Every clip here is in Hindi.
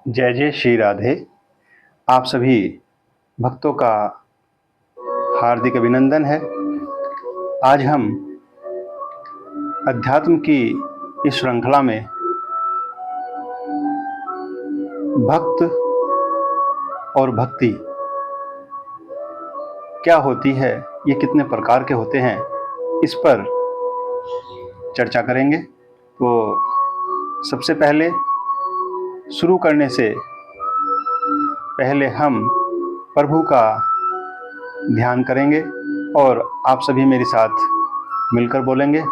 जय जय श्री राधे। आप सभी भक्तों का हार्दिक अभिनंदन है। आज हम अध्यात्म की इस श्रृंखला में भक्त और भक्ति क्या होती है, ये कितने प्रकार के होते हैं, इस पर चर्चा करेंगे। तो सबसे पहले शुरू करने से पहले हम प्रभु का ध्यान करेंगे और आप सभी मेरे साथ मिलकर बोलेंगे।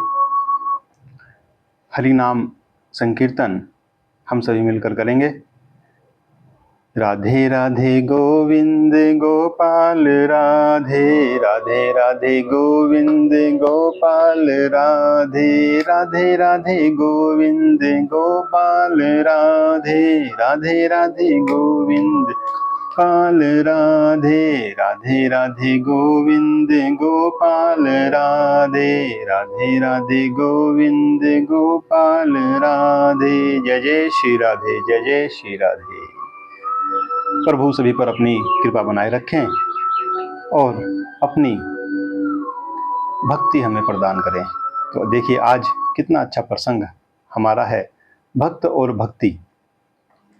हरि नाम संकीर्तन हम सभी मिलकर करेंगे। राधे राधे गोविंद गोपाल राधे, राधे राधे गोविंद गोपाल राधे, राधे राधे गोविंद गोपाल राधे, राधे राधे गोविंद गोपाल राधे, राधे राधे गोविंद गोपाल राधे, राधे राधे गोविंद गोपाल राधे। जय जय श्री राधे, जय जय श्री राधे। प्रभु सभी पर अपनी कृपा बनाए रखें और अपनी भक्ति हमें प्रदान करें। तो देखिए आज कितना अच्छा प्रसंग हमारा है, भक्त और भक्ति।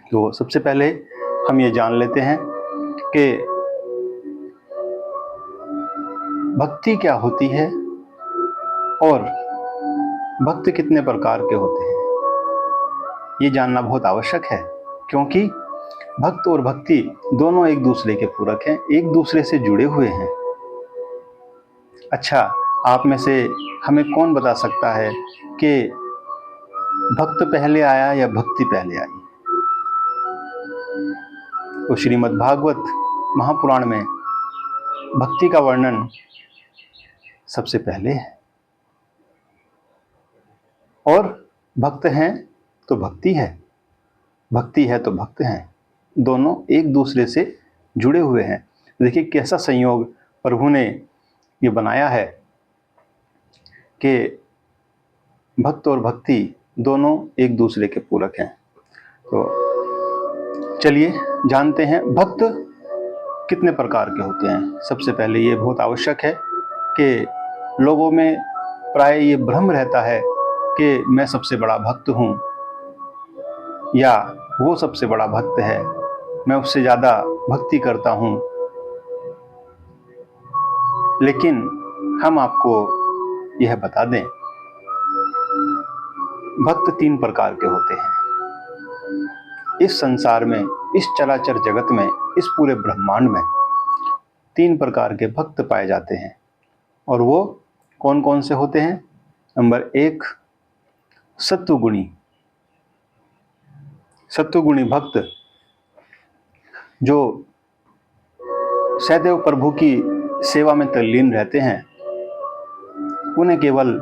तो सबसे पहले हम ये जान लेते हैं कि भक्ति क्या होती है और भक्त कितने प्रकार के होते हैं, ये जानना बहुत आवश्यक है, क्योंकि भक्त और भक्ति दोनों एक दूसरे के पूरक हैं, एक दूसरे से जुड़े हुए हैं। अच्छा, आप में से हमें कौन बता सकता है कि भक्त पहले आया या भक्ति पहले आई? तो श्रीमद् भागवत महापुराण में भक्ति का वर्णन सबसे पहले है, और भक्त हैं तो भक्ति है, भक्ति है तो भक्त हैं, दोनों एक दूसरे से जुड़े हुए हैं। देखिए कैसा संयोग प्रभु ने ये बनाया है कि भक्त और भक्ति दोनों एक दूसरे के पूरक हैं। तो चलिए जानते हैं भक्त कितने प्रकार के होते हैं। सबसे पहले ये बहुत आवश्यक है कि लोगों में प्राय ये भ्रम रहता है कि मैं सबसे बड़ा भक्त हूँ या वो सबसे बड़ा भक्त है, मैं उससे ज़्यादा भक्ति करता हूँ। लेकिन हम आपको यह बता दें, भक्त तीन प्रकार के होते हैं। इस संसार में, इस चराचर जगत में, इस पूरे ब्रह्मांड में तीन प्रकार के भक्त पाए जाते हैं। और वो कौन कौन से होते हैं? नंबर एक, सत्वगुणी। सत्वगुणी भक्त जो सदैव प्रभु की सेवा में तल्लीन रहते हैं, उन्हें केवल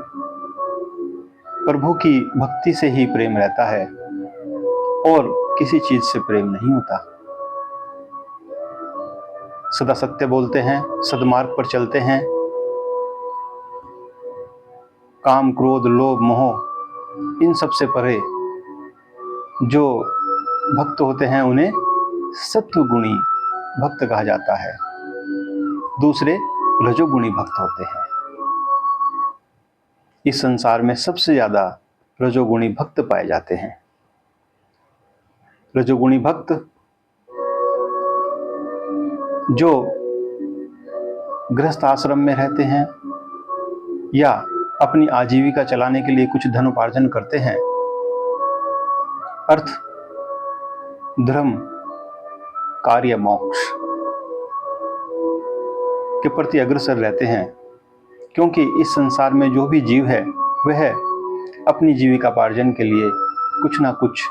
प्रभु की भक्ति से ही प्रेम रहता है और किसी चीज से प्रेम नहीं होता। सदा सत्य बोलते हैं, सद्मार्ग पर चलते हैं, काम क्रोध लोभ मोह इन सब से परे जो भक्त होते हैं उन्हें सत्वगुणी भक्त कहा जाता है। दूसरे रजोगुणी भक्त होते हैं। इस संसार में सबसे ज्यादा रजोगुणी भक्त पाए जाते हैं। रजोगुणी भक्त जो गृहस्थ आश्रम में रहते हैं या अपनी आजीविका चलाने के लिए कुछ धनोपार्जन करते हैं, अर्थ धर्म कार्य मोक्ष के प्रति अग्रसर रहते हैं, क्योंकि इस संसार में जो भी जीव है वह अपनी जीविकापार्जन के लिए कुछ ना कुछ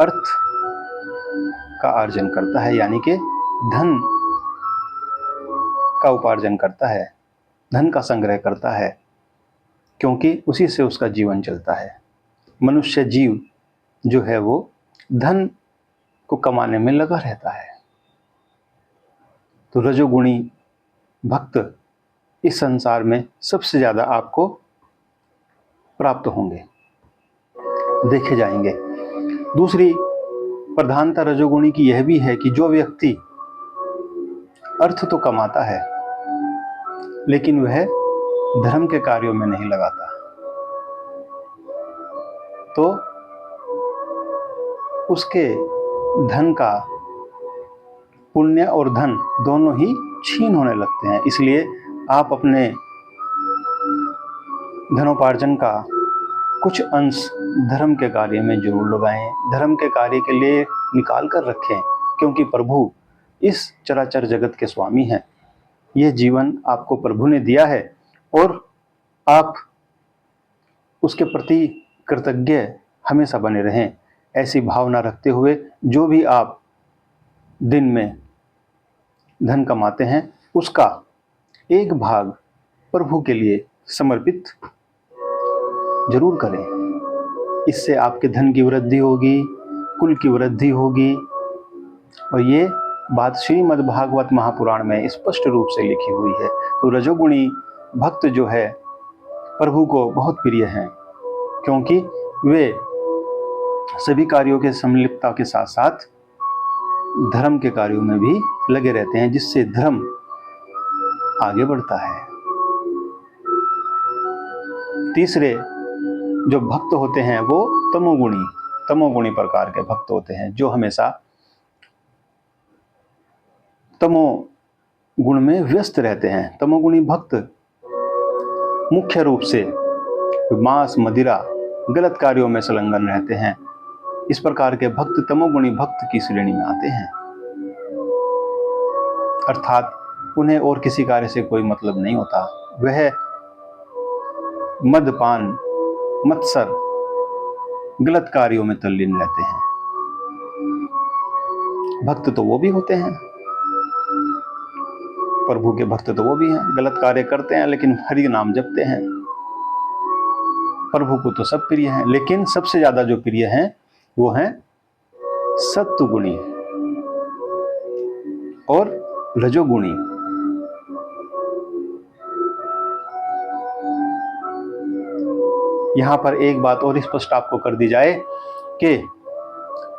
अर्थ का अर्जन करता है, यानी कि धन का उपार्जन करता है, धन का संग्रह करता है, क्योंकि उसी से उसका जीवन चलता है। मनुष्य जीव जो है वो धन को कमाने में लगा रहता है। तो रजोगुणी भक्त इस संसार में सबसे ज्यादा आपको प्राप्त होंगे, देखे जाएंगे। दूसरी प्रधानता रजोगुणी की यह भी है कि जो व्यक्ति अर्थ तो कमाता है लेकिन वह धर्म के कार्यों में नहीं लगाता, तो उसके धन का, पुण्य और धन दोनों ही छीन होने लगते हैं। इसलिए आप अपने धनोपार्जन का कुछ अंश धर्म के कार्य में जरूर लगाएं, धर्म के कार्य के लिए निकाल कर रखें, क्योंकि प्रभु इस चराचर जगत के स्वामी हैं। यह जीवन आपको प्रभु ने दिया है और आप उसके प्रति कृतज्ञ हमेशा बने रहें। ऐसी भावना रखते हुए जो भी आप दिन में धन कमाते हैं उसका एक भाग प्रभु के लिए समर्पित जरूर करें। इससे आपके धन की वृद्धि होगी, कुल की वृद्धि होगी। और ये बात श्रीमद् भागवत महापुराण में स्पष्ट रूप से लिखी हुई है। तो रजोगुणी भक्त जो है प्रभु को बहुत प्रिय हैं, क्योंकि वे सभी कार्यों के संलिप्तता के साथ साथ धर्म के कार्यों में भी लगे रहते हैं, जिससे धर्म आगे बढ़ता है। तीसरे जो भक्त होते हैं वो तमोगुणी प्रकार के भक्त होते हैं, जो हमेशा तमो गुण में व्यस्त रहते हैं। तमोगुणी भक्त मुख्य रूप से मांस, मदिरा, गलत कार्यों में संलग्न रहते हैं। इस प्रकार के भक्त तमोगुणी भक्त की श्रेणी में आते हैं, अर्थात उन्हें और किसी कार्य से कोई मतलब नहीं होता। वह मदपान, मत्सर, गलत कार्यों में तल्लीन रहते हैं। भक्त तो वो भी होते हैं, प्रभु के भक्त तो वो भी हैं, गलत कार्य करते हैं लेकिन हरि नाम जपते हैं। प्रभु को तो सब प्रिय हैं, लेकिन सबसे ज्यादा जो प्रिय हैं वो हैं सत्वगुणी और रजोगुणी। यहां पर एक बात और स्पष्ट आपको कर दी जाए कि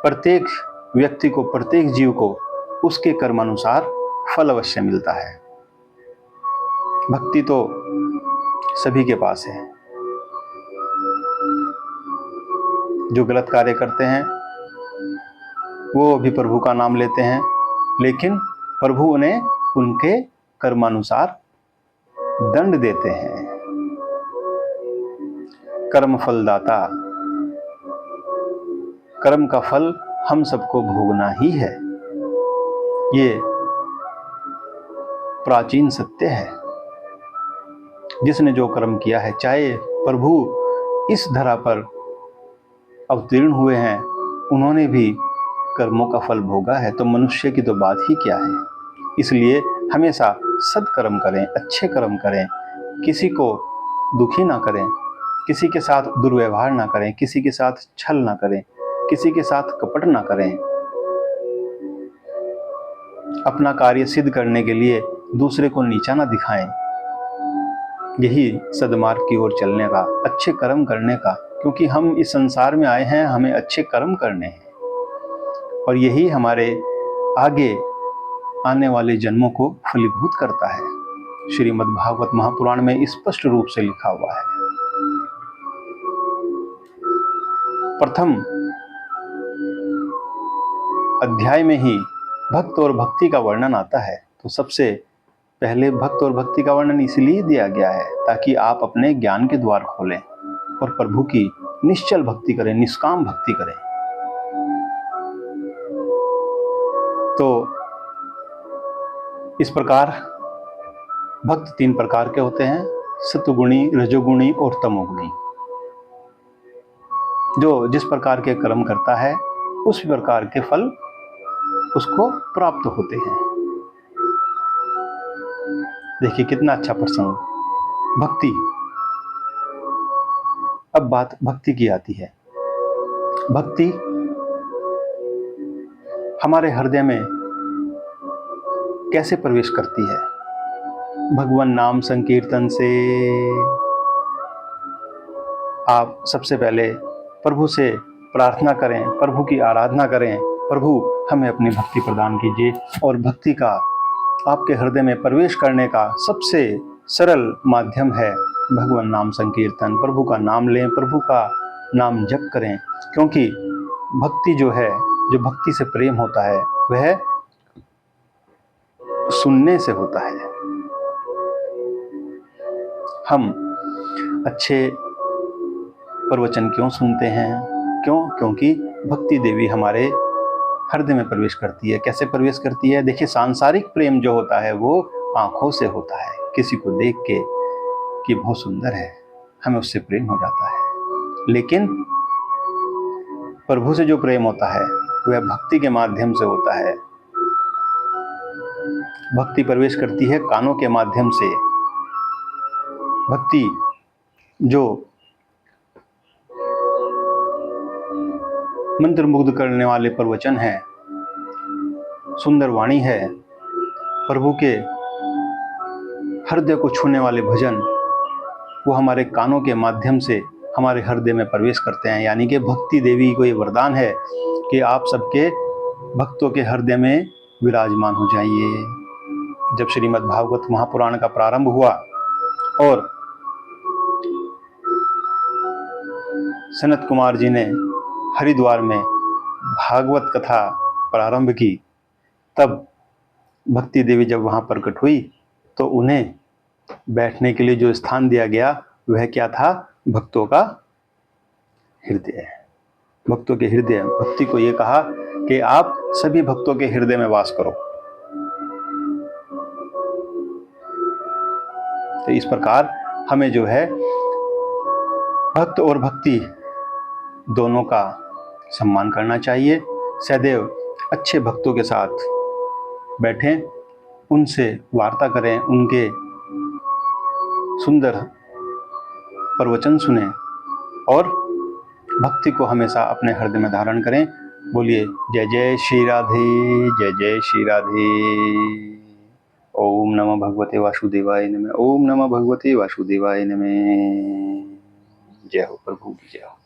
प्रत्येक व्यक्ति को, प्रत्येक जीव को उसके कर्मानुसार फल अवश्य मिलता है। भक्ति तो सभी के पास है। जो गलत कार्य करते हैं वो भी प्रभु का नाम लेते हैं, लेकिन प्रभु उन्हें उनके कर्मानुसार दंड देते हैं। कर्म फलदाता, कर्म का फल हम सबको भोगना ही है। ये प्राचीन सत्य है। जिसने जो कर्म किया है, चाहे प्रभु इस धरा पर अवतीर्ण हुए हैं, उन्होंने भी कर्मों का फल भोगा है, तो मनुष्य की तो बात ही क्या है। इसलिए हमेशा सत्कर्म करें, अच्छे कर्म करें, किसी को दुखी ना करें, किसी के साथ दुर्व्यवहार ना करें, किसी के साथ छल ना करें, किसी के साथ कपट ना करें। अपना कार्य सिद्ध करने के लिए दूसरे को नीचा ना दिखाएं। यही सद्मार्ग की ओर चलने का, अच्छे कर्म करने का, क्योंकि हम इस संसार में आए हैं, हमें अच्छे कर्म करने हैं और यही हमारे आगे आने वाले जन्मों को फलीभूत करता है। श्रीमद् भागवत महापुराण में स्पष्ट रूप से लिखा हुआ है। प्रथम अध्याय में ही भक्त और भक्ति का वर्णन आता है, तो सबसे पहले भक्त और भक्ति का वर्णन इसलिए दिया गया है ताकि आप अपने ज्ञान के द्वार खोलें और प्रभु की निश्चल भक्ति करें, निष्काम भक्ति करें। तो इस प्रकार भक्त तीन प्रकार के होते हैं, सत्वगुणी, रजोगुणी और तमोगुणी। जो जिस प्रकार के कर्म करता है उस प्रकार के फल उसको प्राप्त होते हैं। देखिए कितना अच्छा प्रसंग, भक्ति। अब बात भक्ति की आती है। भक्ति हमारे हृदय में कैसे प्रवेश करती है? भगवान नाम संकीर्तन से। आप सबसे पहले प्रभु से प्रार्थना करें, प्रभु की आराधना करें प्रभु हमें अपनी भक्ति प्रदान कीजिए और भक्ति का आपके हृदय में प्रवेश करने का सबसे सरल माध्यम है भगवान नाम संकीर्तन। प्रभु का नाम लें, प्रभु का नाम जप करें, क्योंकि भक्ति जो है, जो भक्ति से प्रेम होता है वह सुनने से होता है। हम अच्छे प्रवचन क्यों सुनते हैं? क्योंकि भक्ति देवी हमारे हृदय में प्रवेश करती है। कैसे प्रवेश करती है? देखिए, सांसारिक प्रेम जो होता है वो आंखों से होता है। किसी को देख के कि बहुत सुंदर है, हमें उससे प्रेम हो जाता है। लेकिन प्रभु से जो प्रेम होता है वह भक्ति के माध्यम से होता है। भक्ति प्रवेश करती है कानों के माध्यम से। भक्ति जो मंत्रमुग्ध करने वाले प्रवचन है, सुंदर वाणी है, प्रभु के हृदय को छूने वाले भजन, वो हमारे कानों के माध्यम से हमारे हृदय में प्रवेश करते हैं। यानी कि भक्ति देवी को ये वरदान है कि आप सबके भक्तों के हृदय में विराजमान हो जाइए। जब श्रीमद् भागवत महापुराण का प्रारंभ हुआ और सनत कुमार जी ने हरिद्वार में भागवत कथा प्रारंभ की, तब भक्ति देवी जब वहाँ प्रकट हुई तो उन्हें बैठने के लिए जो स्थान दिया गया वह क्या था? भक्तों का हृदय। भक्तों के हृदय। भक्ति को ये कहा कि आप सभी भक्तों के हृदय में वास करो। तो इस प्रकार हमें जो है भक्त और भक्ति दोनों का सम्मान करना चाहिए। सदैव अच्छे भक्तों के साथ बैठें, उनसे वार्ता करें, उनके सुंदर प्रवचन सुनें और भक्ति को हमेशा अपने हृदय में धारण करें। बोलिए जय जय श्री राधे, जय जय श्री राधे। ओम नमः भगवते वासुदेवाय नमः। ओम नमः भगवते वासुदेवाय नमः। जय हो प्रभु की जय हो।